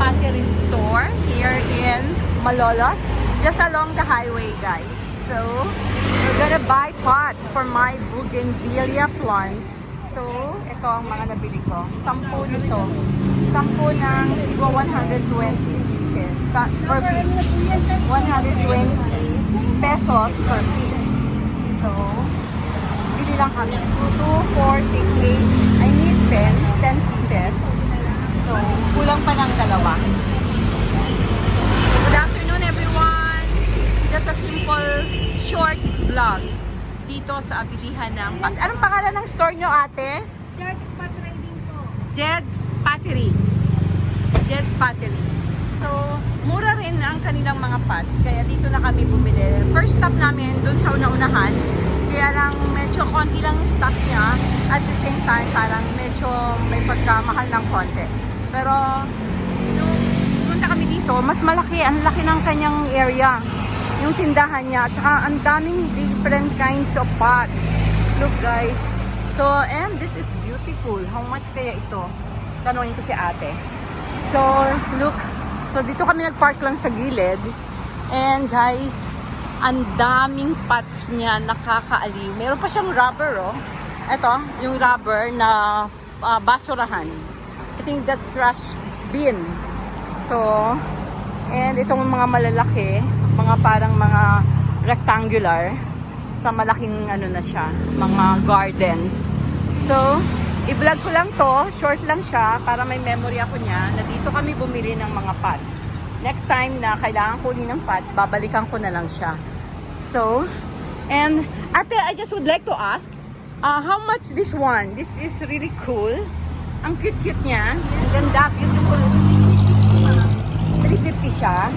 battery store here in Malolos, just along the highway, guys. So, we're gonna buy pots for my bougainvillea plants. So, ito ang mga nabili ko. 10 nito. 10 ng tigwa 120 pieces per piece. 120 pesos per piece. So, bili lang kami. So, 2, 4, 6, 8. I need 10 pieces. So, kulang pa ng dalawa. Good afternoon, everyone. Just a simple, short vlog dito sa bilihan ng pots. Anong pangalan ng store nyo, ate? Jed's Pot Trading po. Jed's Pottery. Jed's Pottery. So, mura rin ang kanilang mga pots. Kaya dito na kami bumili. First stop namin dun sa una-unahan. Kaya lang medyo konti lang yung stocks niya. At the same time, parang medyo may pagkamahal ng konti. Pero, nung punta kami dito, mas malaki. Ang laki ng kanyang area. Yung tindahan niya. At saka ang daming different kinds of pots. Look, guys. So, and this is beautiful. How much kaya ito? Tanungin ko si ate. So, look. So, dito kami nag-park lang sa gilid. And guys, ang daming pots niya, nakakaaliw. Meron pa siyang rubber, oh. Ito, yung rubber na basurahan. I think that's trash bin. So, and itong mga malalaki, mga parang mga rectangular, sa malaking ano na siya, mga gardens. So, i-vlog ko lang to, short lang siya, para may memory ako niya, na dito kami bumili ng mga pots. Next time na kailangan kunin ng pots, babalikan ko na lang siya. So, and ate, I just would like to ask, how much this one? This is really cool. Ang cute-cute niya. Ang ganda, beautiful. 350 siya.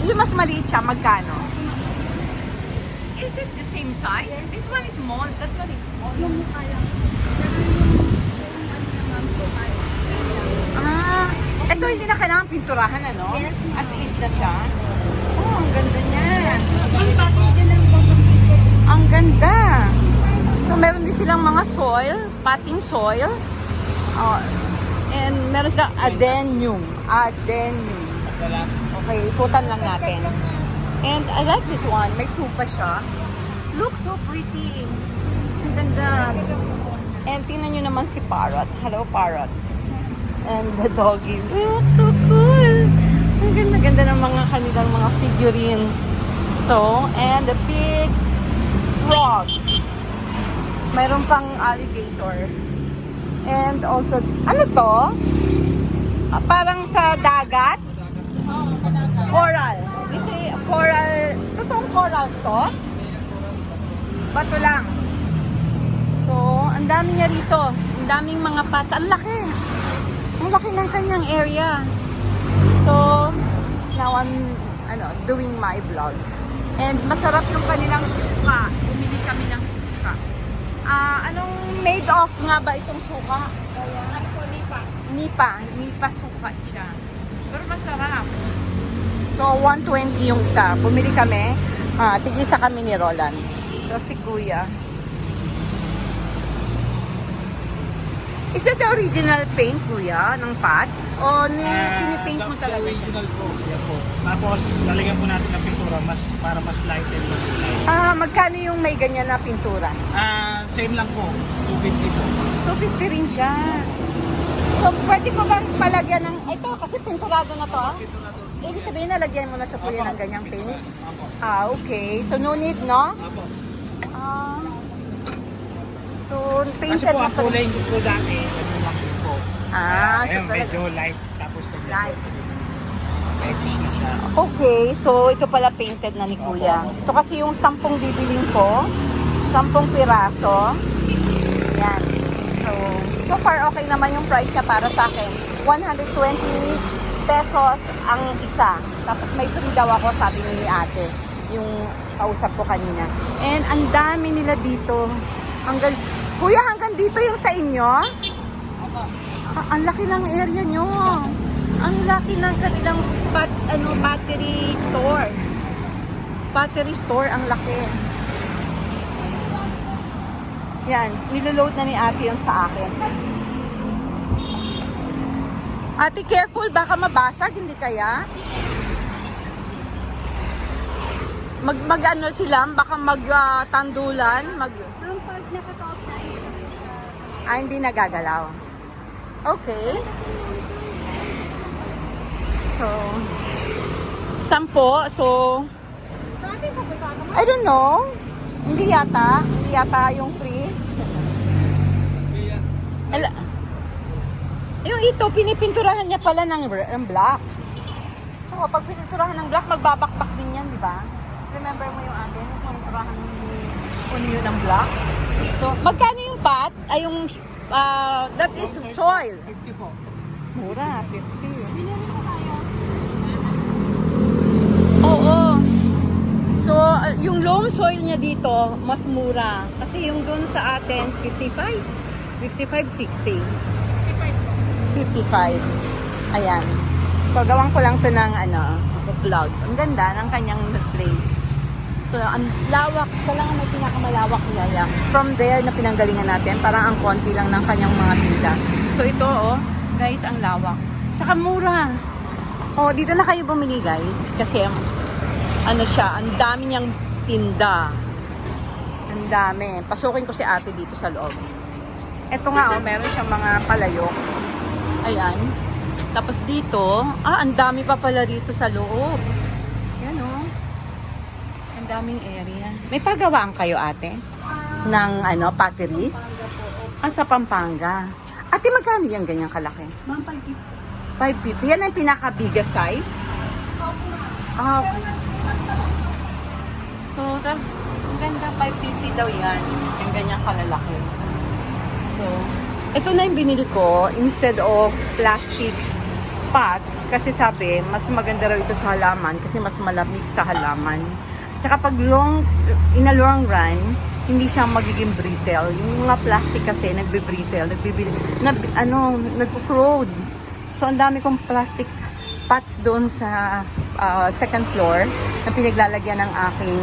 Yung mas maliit siya, magkano? Is it the same size? Yes. This one is small, that one is small. Yung mukha lang. Ito hindi na kailangan pinturahan, ano? Yes, ma'am. As is na siya. Oh, ang ganda niya. Ang package lang po. Ang ganda. So, meron din silang mga soil, potting soil. And meron silang adenium. Adenium. Okay, ikutan lang natin. And I like this one. May tuba siya. Looks so pretty. Ang ganda. And tingnan nyo naman si Parrot. Hello, Parrot. And the doggy. Looks so cool. Ang ganda-ganda ng mga kanilang mga figurines. So, and the big frog. Mayroon pang alligator. And also, ano to? Parang sa dagat? Coral. This is coral. Totoong corals to? Bato lang. So, ang dami niya rito. Ang daming mga pots. Ang laki. Ang laki ng kanyang area. So, now I'm doing my vlog. And masarap yung kanilang suka. Bumili kami ng suka. Anong made of nga ba itong suka? Nipa suka siya. Pero masarap. So, 120 yung isa. Bumili kami. Tig-isa kami ni Roland. So, si Kuya. Is that the original paint, Kuya, ng pots? O pinipaint mo talaga? Original po. Yan po. Tapos, lalagyan po natin ng pintura para mas light and Magkano yung may ganyan na pintura? same lang po. 250 po. 250 rin siya. So, pwede ko bang palagyan ng... Ito, kasi pinturado na to. Ibig sabihin, nalagyan mo na sa Kuya ng ganyang paint? Apo. Okay. So, no need, no? Apo. So, Kasi painted po, na ang kulay ko dati, ano lang po. So Ayun, talaga. medyo light. Tapos Light. lightish na siya. Okay, so ito pala painted na ni Kuya. Ito kasi yung 10 bibiling ko. 10 piraso. Yan. So far okay naman yung price niya para sa akin. 120 pesos ang isa. Tapos may free daw ako, sabi ni ate. Yung kausap ko kanina. And ang dami nila dito. Kuya, hanggang dito yung sa inyo? Ang laki ng area nyo. Ang laki ng kanilang battery store. Battery store, ang laki. Yan, niloload na ni ate yung sa akin. Ate, careful, baka mabasag, hindi kaya? Mag-ano sila, baka tandulan, Ma'am, pag nakataob na, hindi po siya. hindi nagagalaw. Okay. So, 10. So, Sa atin po ba naman? I don't know. Hindi yata yung free. Yung ito, pinipinturahan niya pala ng black. So, kapag pininturahan ng black, magbabakbak din yan, di ba? Remember mo yung atin? Pininturahan ni ng black. So, magkano yung pot? Ay, yung, that is soil. 50 po. Mura, 50. Binili ko tayo. Oo. So, yung loam soil niya dito, mas mura. Kasi yung doon sa atin, 55. 55, 60. 55. Ayan. So, gawin ko lang to ng vlog. Ang ganda ng kanyang place. So, ang lawak. Kailangan may pinakamalawak niya. From there na pinanggalingan natin, parang ang konti lang ng kanyang mga tinda. So, ito, guys, ang lawak. Tsaka mura. Dito na kayo bumili, guys. Kasi, siya, ang dami niyang tinda. Ang dami. Pasukin ko si ate dito sa loob. Ito nga, meron siyang mga palayok. Ayan. Tapos dito, ang dami pa pala dito sa loob. Yan, ang daming area. May pagawaan kayo, ate? Ng, pottery? Sa Pampanga. Ate, magkano yan ganyang kalaki? Ma'am, 550. 550. Yan ang pinaka-biggest size? Okay. So, tapos, ang ganda, 550 daw yan. Yung ganyang kalalaki. So, ito na yung binili ko instead of plastic pot. Kasi sabi, mas maganda raw ito sa halaman kasi mas malamig sa halaman. Tsaka pag in a long run, hindi siya magiging brittle. Yung mga plastic kasi, nagbe-brittle, nagpo-corrode. So, ang dami kong plastic pots doon sa second floor na pinaglalagyan ng aking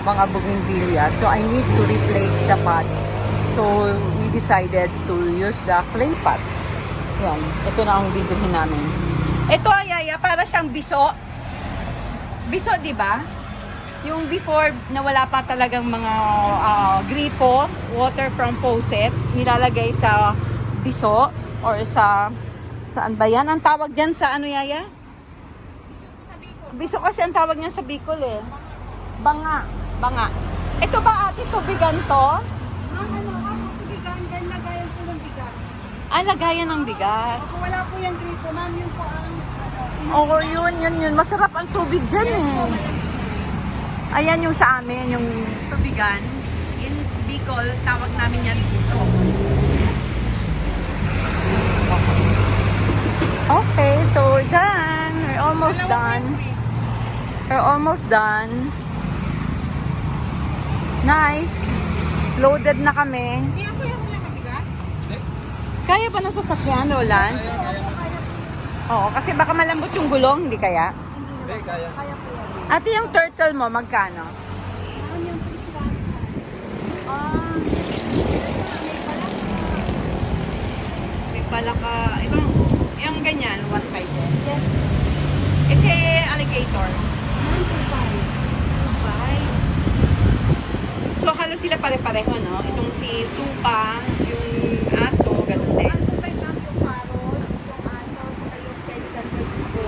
mga bougainvillea. So, I need to replace the pots. So, we decided to use the clay pots. Yan. Ito na ang bibilhin namin. Ito, Ayaya, para siyang biso. Biso, di ba? Yung before na wala pa talagang mga gripo, water from faucet, nilalagay sa biso or saan ba yan? Ang tawag dyan sa Yaya? Biso kasi ang tawag niya sa Bicol eh. Banga. Ito ba ate, tubigan to? Ma'am, tubigan, then lagayan po ng bigas. Lagayan ng bigas. Kung wala po yung gripo, ma'am, yun po ang Oo, yun. Masarap ang tubig dyan eh. Ayan yung sa amin, yung tubigan. In Bicol, tawag namin yan biso. Okay, so we're done. We're almost done. We're almost done. Nice. Loaded na kami. Hindi ako yung bigas. Kaya ba ng sasakyan, Roland? Oo, kasi baka malambot yung gulong, hindi kaya? Hindi naman. Kaya po yan. Ate, yung turtle mo, magkano? Ma'am, yung piswan. May palaka. Yung ganyan, 1.5 din. Yes. Kasi alligator. Ma'am, 25. 5. So, halos sila pare-pareho, no? Itong si Tupa, yung aso, ganun din. Ang 25 ma'am, yung parrot, yung aso, saka yung pelican birds na po.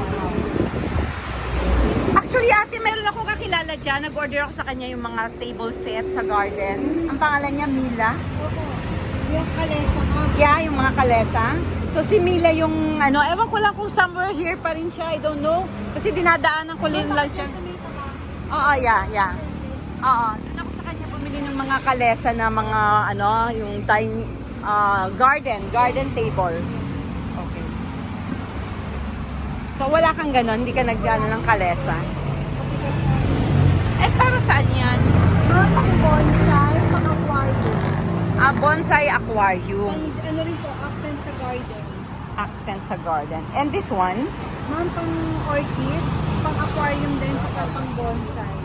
Actually, ate, meron ako kakilala dyan. Nag-order ako sa kanya yung mga table set sa garden. Ang pangalan niya, Mila. Opo. Yung kalesa ma'am. Yeah, yung mga kalesa. So, si Mila yung, ewan ko lang kung somewhere here pa rin siya. I don't know. Kasi dinadaanan ko lang siya. Sa Mita ma'am. Oo, yeah. Oo. Doon ako sa kanya bumili ng mga kalesa na mga, yung tiny, garden table. Okay. So, wala kang ganon, hindi ka nag-ano ng kalesa. Eh, para saan yan? Ma'am, pang bonsai, pang aquarium. Bonsai aquarium. Pang, ano rin po, accent sa garden. Accent sa garden. And this one? Ma'am, pang orchids, pang aquarium din, saka pang bonsai.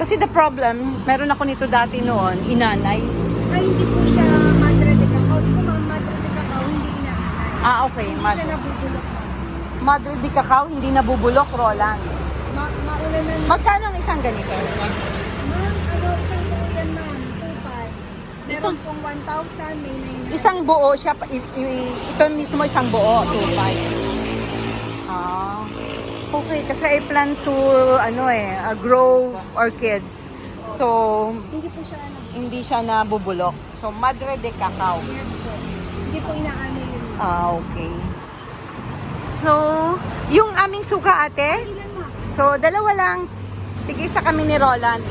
Kasi the problem, meron ako nito dati noon, inanay. Ay, hindi po siya madre de cacao. Di po ma'am, madre de cacao, hindi inaanay. Okay. Hindi siya nabubulok, ma'am. Madre de Cacao, hindi nabubulok, Roland. Maulan na. Magkano ang isang ganito? Ma'am, isang buo yan, ma'am. 2.5. Meron Isang- pong 1,000, may 9. Isang buo siya, ito mismo isang buo, 2.5. Ah, okay, kasi I plan to, grow orchids. So, Hindi po siya, hindi siya nabubulok. So, Madre de Cacao. Yes po. Hindi po inaano yun, ma'am. Okay. So, yung aming suka, ate, Ilan, ma'am? so, dalawa lang. Tigisa kami ni Roland.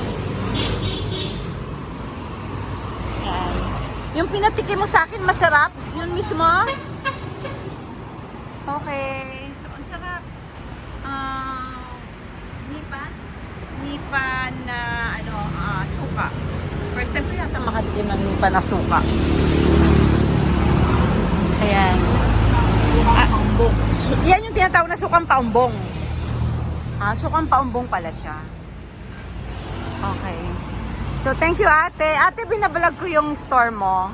Yan. Yung pinatikim mo sa akin, masarap. Yun mismo. Okay. So, ang sarap. Nipa na, suka. First time ko yata makatikim ng nipa na suka. Ayan. Yan yung tinatawag na sukang paumbong. Sukang paumbong pala siya. Okay. So, thank you, ate. Ate, binablog ko yung store mo.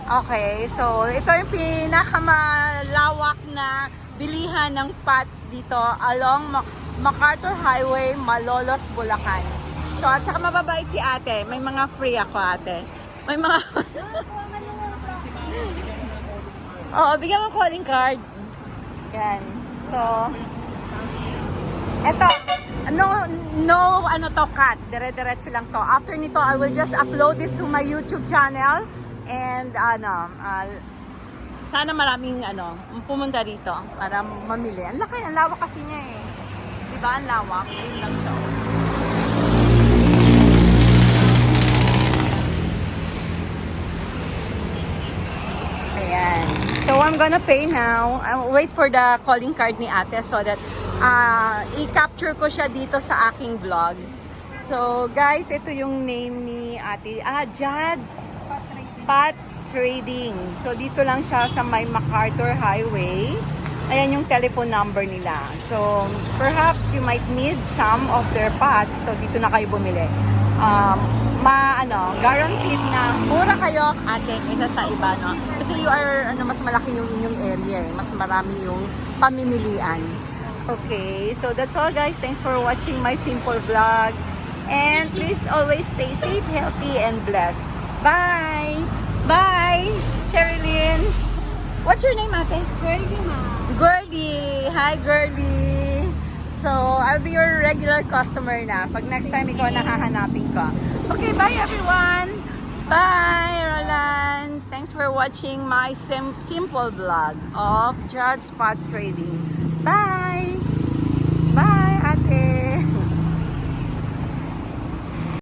Okay. So, ito yung pinakamalawak na bilihan ng pots dito along MacArthur Highway, Malolos, Bulacan. So, at saka mababait si ate. May mga free ako, ate. May mga... Oo, bigyan mo calling card. Yan. So, eto. No, cut. Dire-diretso lang to. After nito, I will just upload this to my YouTube channel. And, sana maraming, pumunta dito para mamili. Ang laki, ang lawak kasi niya eh. Diba? Ang lawak. Yun lang siya. Ayan. So, I'm gonna pay now. I'll wait for the calling card ni ate so that i-capture ko siya dito sa aking vlog. So, guys, ito yung name ni ate. Jads Pot Trading. So, dito lang siya sa may MacArthur Highway. Ayan yung telephone number nila. So, perhaps you might need some of their pots. So, dito na kayo bumili. Guaranteed na mura kayo, ate, kaysa sa iba, no? Kasi you are, mas malaki yung inyong area, eh. Mas marami yung pamimilian. Okay, so that's all, guys. Thanks for watching my simple vlog. And please always stay safe, healthy, and blessed. Bye! Bye! Cherilyn! What's your name, ate? Girlie, ma'am. Girlie! Hi, Girlie! So, I'll be your regular customer na. Pag next time ikaw nakahanapin ko. Okay, bye everyone! Bye, Roland! Thanks for watching my simple vlog of Judge Pot Trading. Bye!